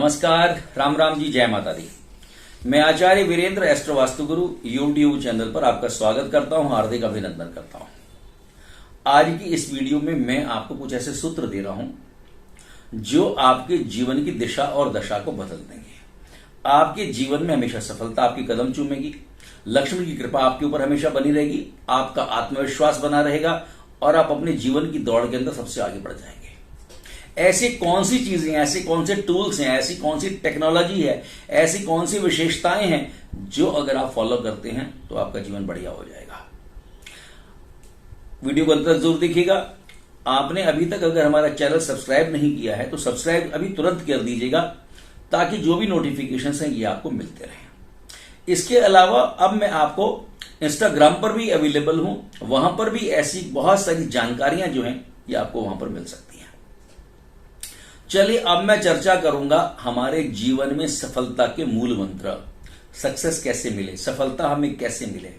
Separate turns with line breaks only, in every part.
नमस्कार, राम राम जी, जय माता दी। मैं आचार्य वीरेंद्र एस्ट्रो वास्तु गुरु यूट्यूब चैनल पर आपका स्वागत करता हूं, हार्दिक अभिनंदन करता हूं। आज की इस वीडियो में मैं आपको कुछ ऐसे सूत्र दे रहा हूं जो आपके जीवन की दिशा और दशा को बदल देंगे। आपके जीवन में हमेशा सफलता आपकी कदम चूमेगी, लक्ष्मी की कृपा आपके ऊपर हमेशा बनी रहेगी, आपका आत्मविश्वास बना रहेगा और आप अपने जीवन की दौड़ के अंदर सबसे आगे बढ़ जाएंगे। ऐसी कौन सी चीजें, ऐसे कौन से टूल्स हैं, ऐसी कौन सी टेक्नोलॉजी है, ऐसी कौन सी विशेषताएं हैं जो अगर आप फॉलो करते हैं तो आपका जीवन बढ़िया हो जाएगा। वीडियो को अंत तक जरूर देखिएगा। आपने अभी तक अगर हमारा चैनल सब्सक्राइब नहीं किया है तो सब्सक्राइब अभी तुरंत कर दीजिएगा ताकि जो भी नोटिफिकेशंस हैं ये आपको मिलते रहें। इसके अलावा अब मैं आपको इंस्टाग्राम पर भी अवेलेबल हूं, वहां पर भी ऐसी बहुत सारी जानकारियां जो हैं ये आपको वहां पर मिल सकती हैं। चलिए अब मैं चर्चा करूंगा हमारे जीवन में सफलता के मूल मंत्र, सक्सेस कैसे मिले, सफलता हमें कैसे मिले।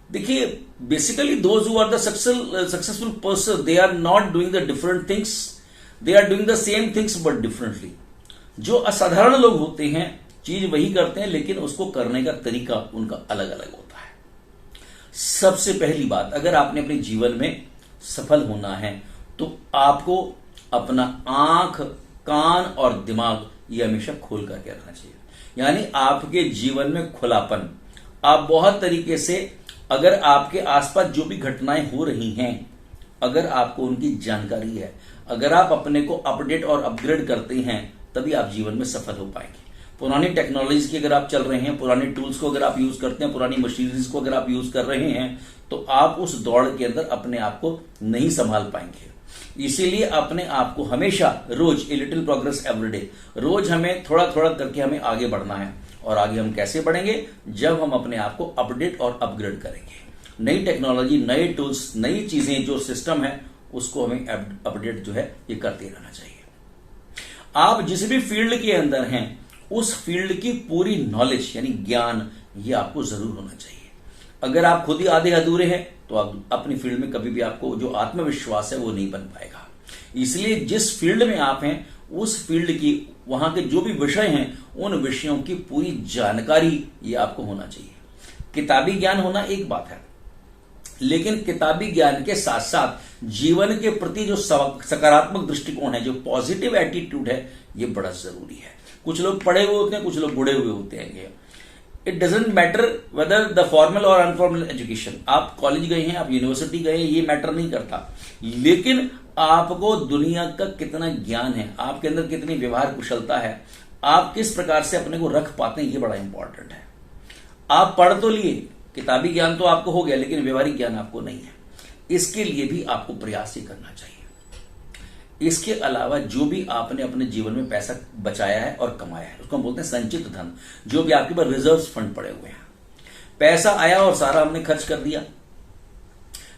देखिए, basically those who are the successful person, they are not doing the different things, they are doing the same things but differently. जो असाधारण लोग होते हैं चीज वही करते हैं लेकिन उसको करने का तरीका उनका अलग अलग होता है। सबसे पहली बात, अगर आपने अपने जीवन में सफल होना है तो आपको अपना आंख, कान और दिमाग ये हमेशा खोल करके रखना चाहिए। यानी आपके जीवन में खुलापन। आप बहुत तरीके से, अगर आपके आसपास जो भी घटनाएं हो रही हैं, अगर आपको उनकी जानकारी है, अगर आप अपने को अपडेट और अपग्रेड करते हैं, तभी आप जीवन में सफल हो पाएंगे। पुरानी टेक्नोलॉजी की अगर आप चल रहे हैं, पुराने टूल्स को अगर आप यूज करते हैं, पुरानी मशीनरीज को अगर आप यूज कर रहे हैं, तो आप उस दौड़ के अंदर अपने आप को नहीं संभाल पाएंगे। इसीलिए अपने आप को हमेशा रोज ए लिटिल प्रोग्रेस एवरीडे, रोज हमें थोड़ा थोड़ा करके हमें आगे बढ़ना है। और आगे हम कैसे बढ़ेंगे? जब हम अपने आप को अपडेट और अपग्रेड करेंगे। नई टेक्नोलॉजी, नए टूल्स, नई चीजें, जो सिस्टम है उसको हमें अपडेट जो है ये करते रहना चाहिए। आप जिस भी फील्ड के अंदर हैं उस फील्ड की पूरी नॉलेज यानी ज्ञान ये आपको जरूर होना चाहिए। अगर आप खुद ही आधे अधूरे हैं तो आप अपनी फील्ड में कभी भी आपको जो आत्मविश्वास है वो नहीं बन पाएगा। इसलिए जिस फील्ड में आप हैं उस फील्ड की, वहां के जो भी विषय हैं, उन विषयों की पूरी जानकारी ये आपको होना चाहिए। किताबी ज्ञान होना एक बात है, लेकिन किताबी ज्ञान के साथ साथ जीवन के प्रति जो सकारात्मक दृष्टिकोण है, जो पॉजिटिव एटीट्यूड है, ये बड़ा जरूरी है। कुछ लोग पढ़े हुए होते हैं, कुछ लोग बुढ़े हुए होते हैं। It doesn't matter whether the formal और अनफॉर्मल एजुकेशन, आप कॉलेज गए हैं, आप यूनिवर्सिटी गए हैं, ये मैटर नहीं करता। लेकिन आपको दुनिया का कितना ज्ञान है, आपके अंदर कितनी व्यवहार कुशलता है, आप किस प्रकार से अपने को रख पाते हैं, ये बड़ा इंपॉर्टेंट है। आप पढ़ तो लिए, किताबी ज्ञान तो आपको हो गया, लेकिन व्यवहारिक ज्ञान आपको नहीं है। इसके लिए भी आपको प्रयास ही करना चाहिए। इसके अलावा जो भी आपने अपने जीवन में पैसा बचाया है और कमाया है, उसको हम बोलते हैं संचित धन। जो भी आपके पास रिजर्व फंड पड़े हुए हैं, पैसा आया और सारा हमने खर्च कर दिया।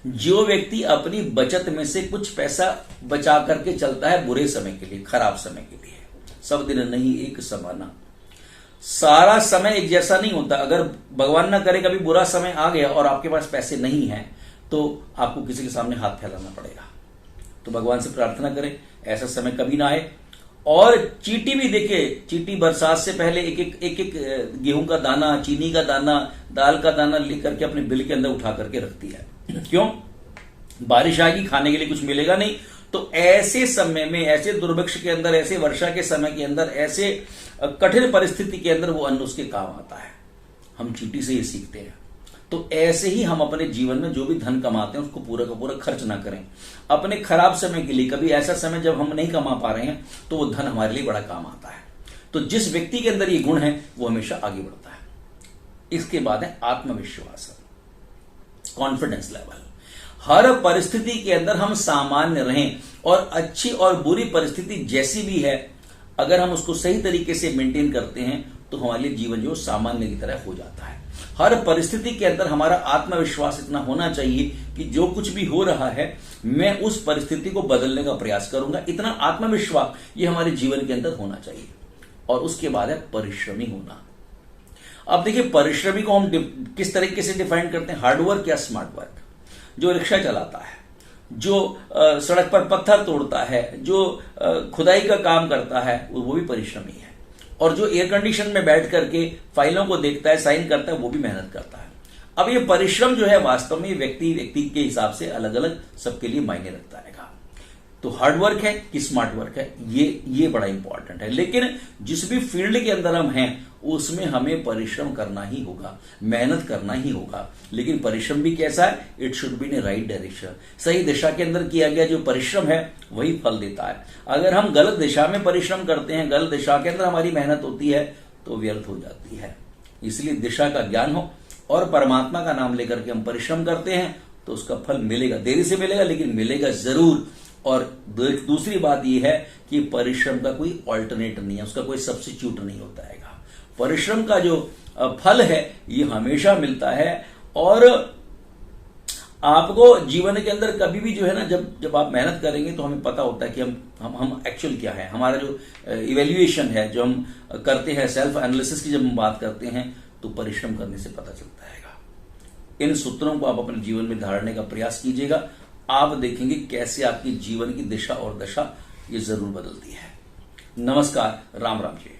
जो व्यक्ति अपनी बचत में से कुछ पैसा बचा करके चलता है बुरे समय के लिए, खराब समय के लिए, सब दिन नहीं एक समाना, सारा समय एक जैसा नहीं होता। अगर भगवान ना करे कभी बुरा समय आ गया और आपके पास पैसे नहीं है तो आपको किसी के सामने हाथ फैलाना पड़ेगा। तो भगवान से प्रार्थना करें ऐसा समय कभी ना आए। और चींटी भी देखिए, चींटी बरसात से पहले एक एक गेहूं का दाना, चीनी का दाना, दाल का दाना लेकर के अपने बिल के अंदर उठा करके रखती है। क्यों? बारिश आएगी, खाने के लिए कुछ मिलेगा नहीं। तो ऐसे समय में, ऐसे दुर्भिक्ष के अंदर, ऐसे वर्षा के समय के अंदर, ऐसे कठिन परिस्थिति के अंदर वो अन्न उसके काम आता है। हम चींटी से ये सीखते हैं। तो ऐसे ही हम अपने जीवन में जो भी धन कमाते हैं उसको पूरा का पूरा खर्च ना करें अपने खराब समय के लिए। कभी ऐसा समय जब हम नहीं कमा पा रहे हैं तो वो धन हमारे लिए बड़ा काम आता है। तो जिस व्यक्ति के अंदर ये गुण है वो हमेशा आगे बढ़ता है। इसके बाद है आत्मविश्वास, कॉन्फिडेंस लेवल। हर परिस्थिति के अंदर हम सामान्य रहें और अच्छी और बुरी परिस्थिति जैसी भी है, अगर हम उसको सही तरीके से मेंटेन करते हैं तो हमारे लिए जीवन जो सामान्य की तरह हो जाता है। हर परिस्थिति के अंदर हमारा आत्मविश्वास इतना होना चाहिए कि जो कुछ भी हो रहा है मैं उस परिस्थिति को बदलने का प्रयास करूंगा। इतना आत्मविश्वास ये हमारे जीवन के अंदर होना चाहिए। और उसके बाद है परिश्रमी होना। अब देखिए, परिश्रमी को हम किस तरीके से डिफाइन करते हैं, हार्ड वर्क या स्मार्ट वर्क। जो रिक्शा चलाता है जो सड़क पर पत्थर तोड़ता है, जो खुदाई का काम करता है, वो भी परिश्रमी है। और जो एयर कंडीशन में बैठ करके फाइलों को देखता है, साइन करता है, वो भी मेहनत करता है। अब ये परिश्रम जो है वास्तव में व्यक्ति के हिसाब से अलग अलग सबके लिए मायने रखता है। तो हार्ड वर्क है कि स्मार्ट वर्क है, ये बड़ा इंपॉर्टेंट है। लेकिन जिस भी फील्ड के अंदर हम हैं उसमें हमें परिश्रम करना ही होगा, मेहनत करना ही होगा। लेकिन परिश्रम भी कैसा है? It should be in right direction. सही दिशा के अंदर किया गया जो परिश्रम है वही फल देता है। अगर हम गलत दिशा में परिश्रम करते हैं, गलत दिशा के अंदर हमारी मेहनत होती है तो व्यर्थ हो जाती है। इसलिए दिशा का ज्ञान हो और परमात्मा का नाम लेकर के हम परिश्रम करते हैं तो उसका फल मिलेगा, देरी से मिलेगा लेकिन मिलेगा जरूर। और दूसरी बात यह है कि परिश्रम का कोई ऑल्टरनेट नहीं है, उसका कोई सब्स्टिट्यूट नहीं होता है। परिश्रम का जो फल है ये हमेशा मिलता है। और आपको जीवन के अंदर कभी भी जो है ना, जब आप मेहनत करेंगे तो हमें पता होता है कि हम एक्चुअल क्या है। हमारा जो इवेल्युएशन है जो हम करते हैं, सेल्फ एनालिसिस की जब हम बात करते हैं तो परिश्रम करने से पता चलता है। इन सूत्रों को आप अपने जीवन में धारने का प्रयास कीजिएगा, आप देखेंगे कैसे आपकी जीवन की दिशा और दशा ये जरूर बदलती है। नमस्कार, राम राम जी।